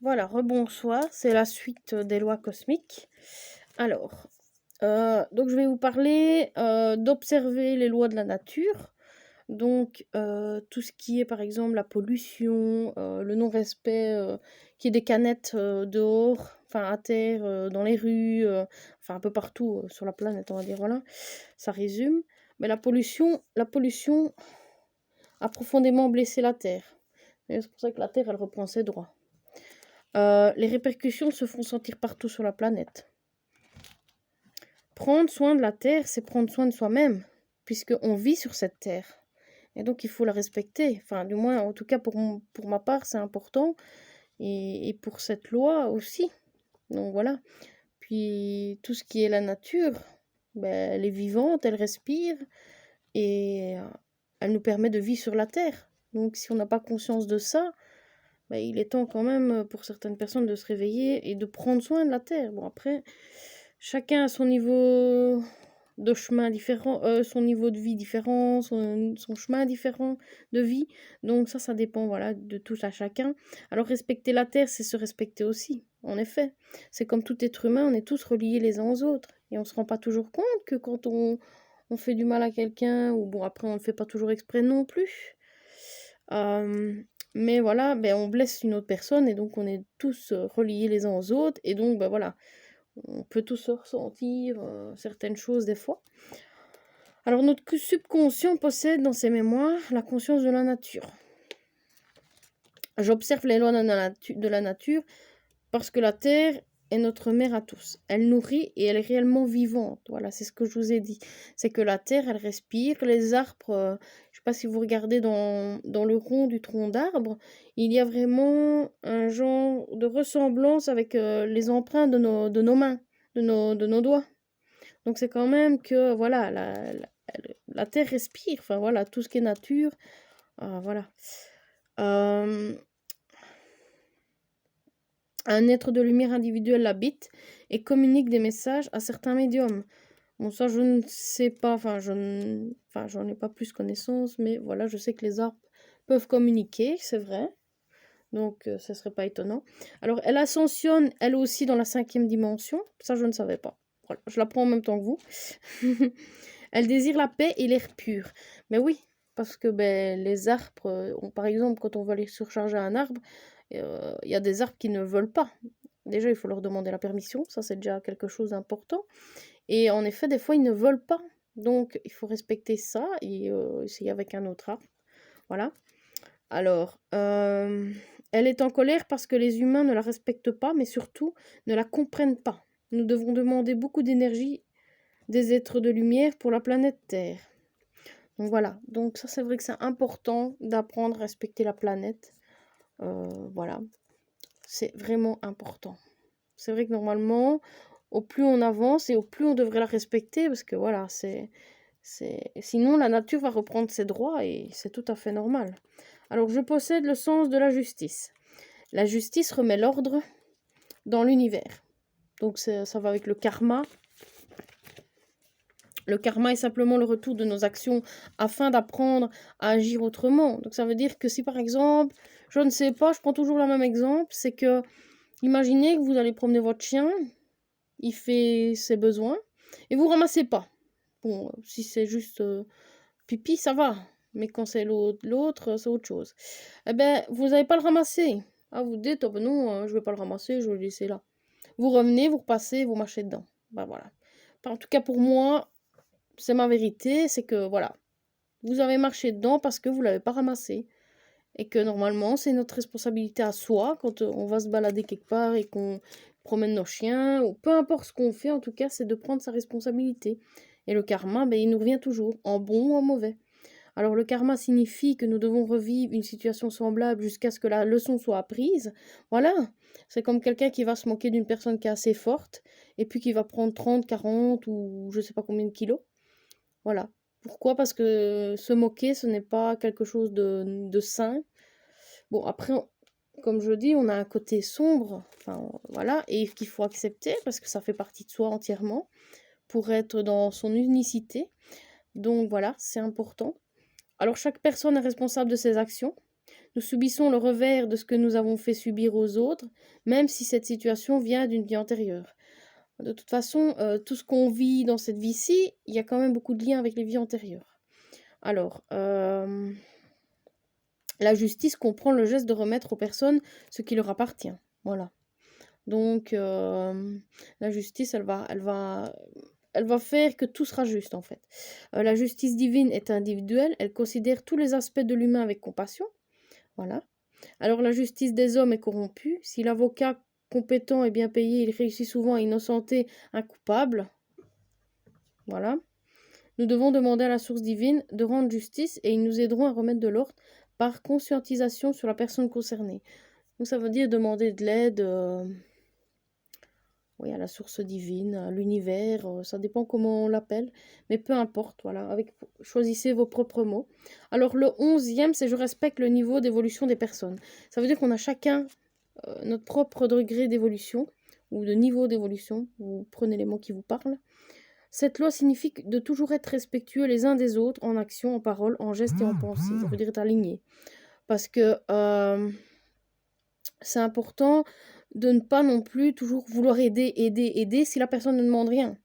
Voilà, rebonsoir, c'est la suite des lois cosmiques. Alors, donc je vais vous parler d'observer les lois de la nature. Donc, tout ce qui est par exemple la pollution, le non-respect qui est des canettes dehors, enfin à terre, dans les rues, enfin un peu partout sur la planète, on va dire, voilà, ça résume. Mais la pollution a profondément blessé la Terre. Et c'est pour ça que la Terre, elle reprend ses droits. Les répercussions se font sentir partout sur la planète. Prendre soin de la Terre, c'est prendre soin de soi-même, puisqu'on vit sur cette Terre. Et donc, il faut la respecter. Enfin, du moins, en tout cas, pour ma part, c'est important. Et pour cette loi aussi. Donc, voilà. Puis, tout ce qui est la nature, ben, elle est vivante, elle respire. Et elle nous permet de vivre sur la Terre. Donc, si on n'a pas conscience de ça, ben, il est temps quand même pour certaines personnes de se réveiller et de prendre soin de la Terre. Bon, après, chacun a son niveau de chemin différent, son niveau de vie différent, son chemin différent de vie. Donc ça dépend, voilà, de tout à chacun. Alors respecter la Terre, c'est se respecter aussi, en effet. C'est comme tout être humain, on est tous reliés les uns aux autres. Et on ne se rend pas toujours compte que quand on fait du mal à quelqu'un, ou bon, après on ne le fait pas toujours exprès non plus. Mais voilà, ben, on blesse une autre personne et donc on est tous reliés les uns aux autres. Et donc, ben voilà, on peut tous ressentir certaines choses des fois. Alors, notre subconscient possède dans ses mémoires la conscience de la nature. J'observe les lois de la nature parce que la Terre est notre mère à tous. Elle nourrit et elle est réellement vivante. Voilà, c'est ce que je vous ai dit. C'est que la Terre, elle respire. Les arbres, je ne sais pas si vous regardez dans le rond du tronc d'arbre, il y a vraiment un genre de ressemblance avec les empreintes de nos mains, de nos doigts. Donc c'est quand même que, voilà, la Terre respire. Enfin voilà, tout ce qui est nature, voilà. Un être de lumière individuel l'habite et communique des messages à certains médiums. Bon, ça, je ne sais pas, j'en ai pas plus connaissance, mais voilà, je sais que les arbres peuvent communiquer, c'est vrai. Donc, ce serait pas étonnant. Alors, elle ascensionne, elle aussi, dans la 5e dimension. Ça, je ne savais pas. Voilà, je l'apprends en même temps que vous. Elle désire la paix et l'air pur. Mais oui, parce que ben, les arbres, par exemple, quand on va aller surcharger un arbre, il y a des arbres qui ne veulent pas. Déjà, il faut leur demander la permission. Ça, c'est déjà quelque chose d'important. Et en effet, des fois, ils ne veulent pas. Donc, il faut respecter ça et essayer avec un autre arbre. Voilà. Alors, elle est en colère parce que les humains ne la respectent pas, mais surtout ne la comprennent pas. Nous devons demander beaucoup d'énergie des êtres de lumière pour la planète Terre. Donc voilà, donc ça c'est vrai que c'est important d'apprendre à respecter la planète. Voilà, c'est vraiment important. C'est vrai que normalement, au plus on avance et au plus on devrait la respecter, parce que voilà, sinon la nature va reprendre ses droits et c'est tout à fait normal. Alors je possède le sens de la justice. La justice remet l'ordre dans l'univers. Donc ça va avec le karma. Le karma est simplement le retour de nos actions afin d'apprendre à agir autrement. Donc ça veut dire que si par exemple, je ne sais pas, je prends toujours le même exemple, c'est que imaginez que vous allez promener votre chien, il fait ses besoins et vous ramassez pas. Bon, si c'est juste pipi, ça va. Mais quand c'est l'autre, c'est autre chose. Eh ben, vous n'allez pas le ramasser. Ah, vous dites, oh ben non, je vais pas le ramasser, je vais le laisser là. Vous revenez, vous repassez, vous marchez dedans. Ben voilà. Enfin, en tout cas, pour moi, c'est ma vérité, c'est que voilà, vous avez marché dedans parce que vous l'avez pas ramassé. Et que normalement, c'est notre responsabilité à soi quand on va se balader quelque part et qu'on promène nos chiens, ou peu importe ce qu'on fait, en tout cas, c'est de prendre sa responsabilité. Et le karma, ben, il nous revient toujours, en bon ou en mauvais. Alors le karma signifie que nous devons revivre une situation semblable jusqu'à ce que la leçon soit apprise. Voilà, c'est comme quelqu'un qui va se moquer d'une personne qui est assez forte, et puis qui va prendre 30, 40 ou je sais pas combien de kilos. Voilà. Pourquoi? Parce que se moquer, ce n'est pas quelque chose de sain. Bon, après, comme je dis, on a un côté sombre, enfin voilà, et qu'il faut accepter parce que ça fait partie de soi entièrement pour être dans son unicité. Donc voilà, c'est important. Alors chaque personne est responsable de ses actions. Nous subissons le revers de ce que nous avons fait subir aux autres, même si cette situation vient d'une vie antérieure. De toute façon, tout ce qu'on vit dans cette vie-ci, il y a quand même beaucoup de liens avec les vies antérieures. Alors, la justice comprend le geste de remettre aux personnes ce qui leur appartient. Voilà. Donc, la justice, elle va faire que tout sera juste, en fait. La justice divine est individuelle, elle considère tous les aspects de l'humain avec compassion. Voilà. Alors, la justice des hommes est corrompue. Si l'avocat compétent et bien payé, il réussit souvent à innocenter un coupable. Voilà. Nous devons demander à la source divine de rendre justice et ils nous aideront à remettre de l'ordre par conscientisation sur la personne concernée. Donc, ça veut dire demander de l'aide. Oui, à la source divine, à l'univers, ça dépend comment on l'appelle, mais peu importe, voilà, choisissez vos propres mots. Alors le 11e, c'est je respecte le niveau d'évolution des personnes. Ça veut dire qu'on a chacun notre propre degré d'évolution, ou de niveau d'évolution, vous prenez les mots qui vous parlent. Cette loi signifie de toujours être respectueux les uns des autres, en action, en parole, en geste et en pensée. Ça veut dire être aligné. Parce que c'est important de ne pas non plus toujours vouloir aider si la personne ne demande rien.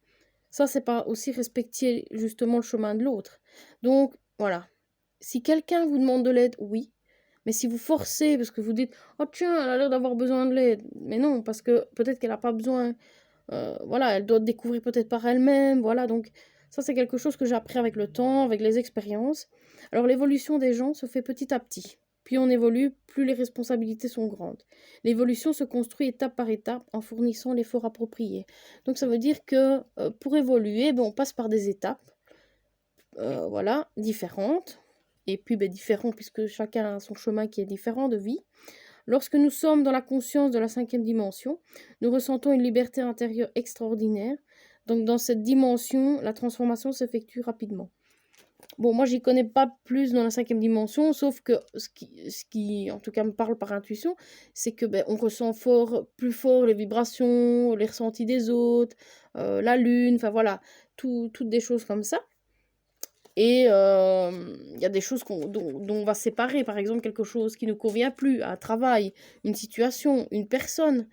Ça, c'est pas aussi respecter justement le chemin de l'autre. Donc, voilà. Si quelqu'un vous demande de l'aide, oui. Mais si vous forcez, parce que vous dites « Oh tiens, elle a l'air d'avoir besoin de l'aide », mais non, parce que peut-être qu'elle n'a pas besoin. Voilà, elle doit découvrir peut-être par elle-même. Voilà, donc ça, c'est quelque chose que j'ai appris avec le temps, avec les expériences. Alors, l'évolution des gens se fait petit à petit. Plus on évolue, plus les responsabilités sont grandes. L'évolution se construit étape par étape en fournissant l'effort approprié. Donc ça veut dire que pour évoluer, on passe par des étapes voilà, différentes. Et puis différentes puisque chacun a son chemin qui est différent de vie. Lorsque nous sommes dans la conscience de la 5e dimension, nous ressentons une liberté intérieure extraordinaire. Donc dans cette dimension, la transformation s'effectue rapidement. Bon, moi, j'y connais pas plus dans la 5e dimension, sauf que ce qui, en tout cas, me parle par intuition, c'est que on ressent plus fort les vibrations, les ressentis des autres, la lune, enfin voilà, toutes des choses comme ça. Et il y a des choses dont on va séparer, par exemple, quelque chose qui ne convient plus, un travail, une situation, une personne.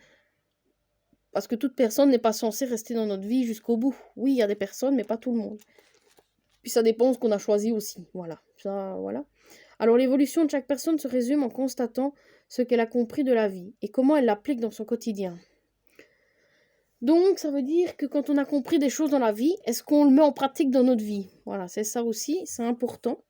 Parce que toute personne n'est pas censée rester dans notre vie jusqu'au bout. Oui, il y a des personnes, mais pas tout le monde. Puis ça dépend de ce qu'on a choisi aussi. Voilà. Ça, voilà. Alors l'évolution de chaque personne se résume en constatant ce qu'elle a compris de la vie et comment elle l'applique dans son quotidien. Donc ça veut dire que quand on a compris des choses dans la vie, est-ce qu'on le met en pratique dans notre vie? Voilà, c'est ça aussi, c'est important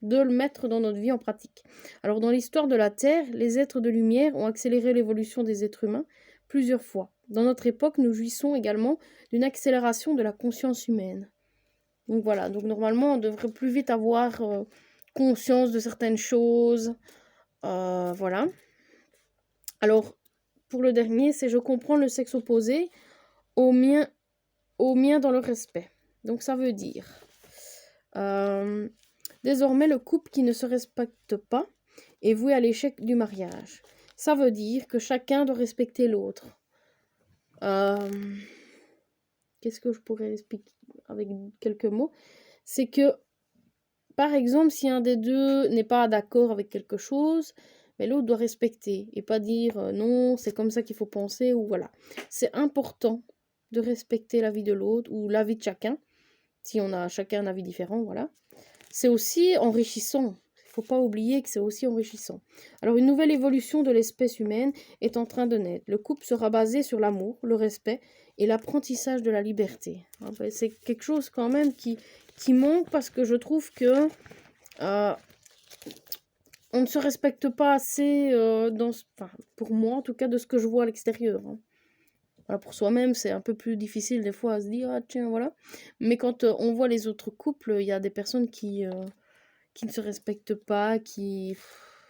de le mettre dans notre vie en pratique. Alors dans l'histoire de la Terre, les êtres de lumière ont accéléré l'évolution des êtres humains plusieurs fois. Dans notre époque, nous jouissons également d'une accélération de la conscience humaine. Donc voilà, donc normalement on devrait plus vite avoir conscience de certaines choses. Voilà. Alors, pour le dernier, c'est je comprends le sexe opposé au mien dans le respect. Donc ça veut dire, désormais le couple qui ne se respecte pas est voué à l'échec du mariage. Ça veut dire que chacun doit respecter l'autre. Qu'est-ce que je pourrais expliquer avec quelques mots? C'est que, par exemple, si un des deux n'est pas d'accord avec quelque chose, mais l'autre doit respecter et pas dire non, c'est comme ça qu'il faut penser ou voilà. C'est important de respecter l'avis de l'autre ou l'avis de chacun, si on a chacun un avis différent, voilà. C'est aussi enrichissant. Il ne faut pas oublier que c'est aussi enrichissant. Alors, une nouvelle évolution de l'espèce humaine est en train de naître. Le couple sera basé sur l'amour, le respect et l'apprentissage de la liberté. C'est quelque chose quand même qui manque parce que je trouve que on ne se respecte pas assez pour moi en tout cas de ce que je vois à l'extérieur. Voilà, pour soi-même c'est un peu plus difficile des fois à se dire ah tiens voilà, mais quand on voit les autres couples, il y a des personnes qui ne se respectent pas,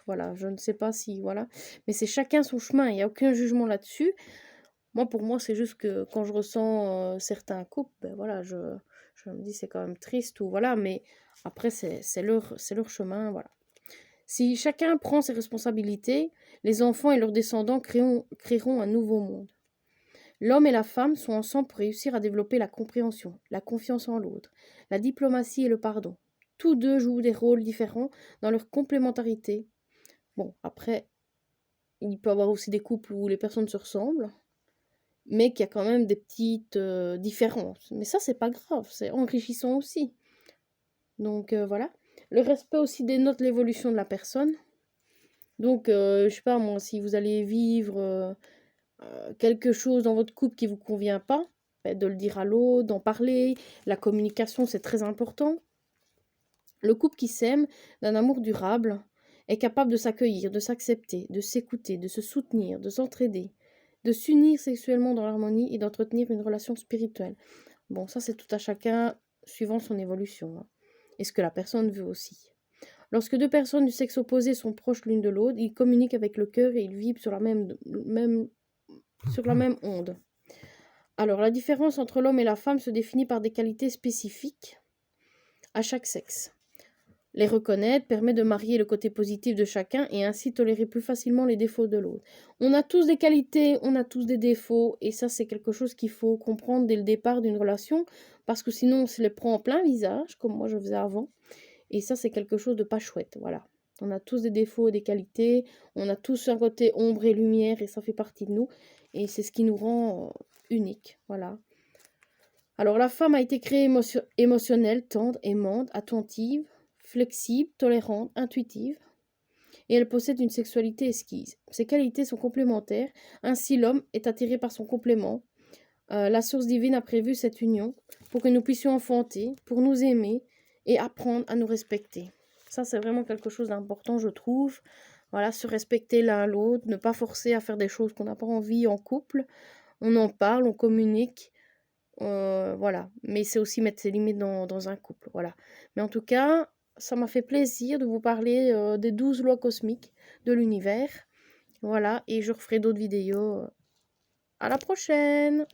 voilà, je ne sais pas si voilà, mais c'est chacun son chemin, il n'y a aucun jugement là-dessus. Moi, pour moi, c'est juste que quand je ressens certains couples, voilà, je me dis c'est quand même triste ou voilà, mais après c'est leur chemin, voilà. Si chacun prend ses responsabilités, les enfants et leurs descendants créeront un nouveau monde. L'homme et la femme sont ensemble pour réussir à développer la compréhension, la confiance en l'autre, la diplomatie et le pardon. Tous deux jouent des rôles différents dans leur complémentarité. Bon, après, il peut y avoir aussi des couples où les personnes se ressemblent, mais qu'il y a quand même des petites différences. Mais ça, c'est pas grave, c'est enrichissant aussi. Donc voilà. Le respect aussi dénote l'évolution de la personne. Donc, je sais pas moi, si vous allez vivre quelque chose dans votre couple qui vous convient pas, ben, de le dire à l'autre, d'en parler. La communication, c'est très important. Le couple qui s'aime d'un amour durable est capable de s'accueillir, de s'accepter, de s'écouter, de se soutenir, de s'entraider, de s'unir sexuellement dans l'harmonie et d'entretenir une relation spirituelle. Bon, ça c'est tout à chacun suivant son évolution, hein, et ce que la personne veut aussi. Lorsque deux personnes du sexe opposé sont proches l'une de l'autre, ils communiquent avec le cœur et ils vibrent sur la même onde. Alors, la différence entre l'homme et la femme se définit par des qualités spécifiques à chaque sexe. Les reconnaître permet de marier le côté positif de chacun et ainsi tolérer plus facilement les défauts de l'autre. On a tous des qualités, on a tous des défauts, et ça c'est quelque chose qu'il faut comprendre dès le départ d'une relation, parce que sinon on se les prend en plein visage, comme moi je faisais avant, et ça c'est quelque chose de pas chouette, voilà. On a tous des défauts et des qualités, on a tous un côté ombre et lumière, et ça fait partie de nous, et c'est ce qui nous rend uniques, voilà. Alors la femme a été créée émotionnelle, tendre, aimante, attentive, flexible, tolérante, intuitive, et elle possède une sexualité esquisse. Ses qualités sont complémentaires, ainsi l'homme est attiré par son complément. La source divine a prévu cette union pour que nous puissions enfanter, pour nous aimer et apprendre à nous respecter. Ça, c'est vraiment quelque chose d'important, je trouve. Voilà, se respecter l'un l'autre, ne pas forcer à faire des choses qu'on n'a pas envie en couple. On en parle, on communique. Voilà, mais c'est aussi mettre ses limites dans un couple, voilà. Mais en tout cas, ça m'a fait plaisir de vous parler des 12 lois cosmiques de l'univers. Voilà, et je referai d'autres vidéos. À la prochaine!